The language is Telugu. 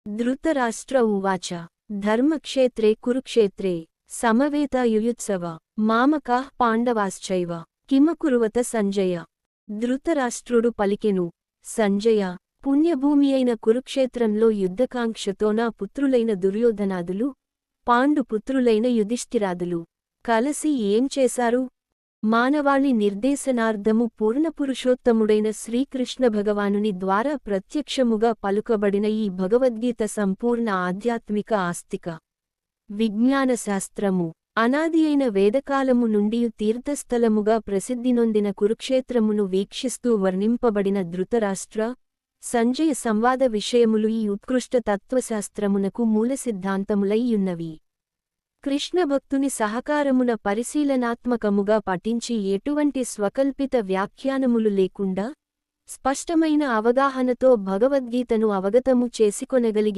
ధృతరాష్ట్ర ఉవాచ ధర్మక్షేత్రే కురుక్షేత్రే సమవేతాయుయుత్సవ మామకాః పాండవాశ్చైవ కిమకుర్వత సంజయ. ధృతరాష్ట్రుడు పలికెను, సంజయ, పుణ్యభూమి అయిన కురుక్షేత్రంలో యుద్ధకాంక్షతో నా పుత్రులైన దుర్యోధనాదులు, పాండు పుత్రులైన యుధిష్ఠిరాదులు కలసి ఏం చేశారు? మానవాళి నిర్దేశనార్థము పూర్ణపురుషోత్తముడైన శ్రీకృష్ణ భగవానుని ద్వారా ప్రత్యక్షముగా పలుకబడిన ఈ భగవద్గీత సంపూర్ణ ఆధ్యాత్మిక ఆస్తిక విజ్ఞాన శాస్త్రము. అనాది అయిన వేదకాలము నుండి తీర్థస్థలముగా ప్రసిద్ధినొందిన కురుక్షేత్రమును వీక్షిస్తూ వర్ణింపబడిన ధృతరాష్ట్ర, సంజయ సంవాద విషయములు ఈ ఉత్కృష్ట తత్వశాస్త్రమునకు మూలసిద్ధాంతములైయున్నవి. కృష్ణభక్తుని సహకారమున పరిశీలనాత్మకముగా పఠించి ఎటువంటి స్వకల్పిత వ్యాఖ్యానములు లేకుండా స్పష్టమైన అవగాహనతో భగవద్గీతను అవగతము చేసుకొనగలిగి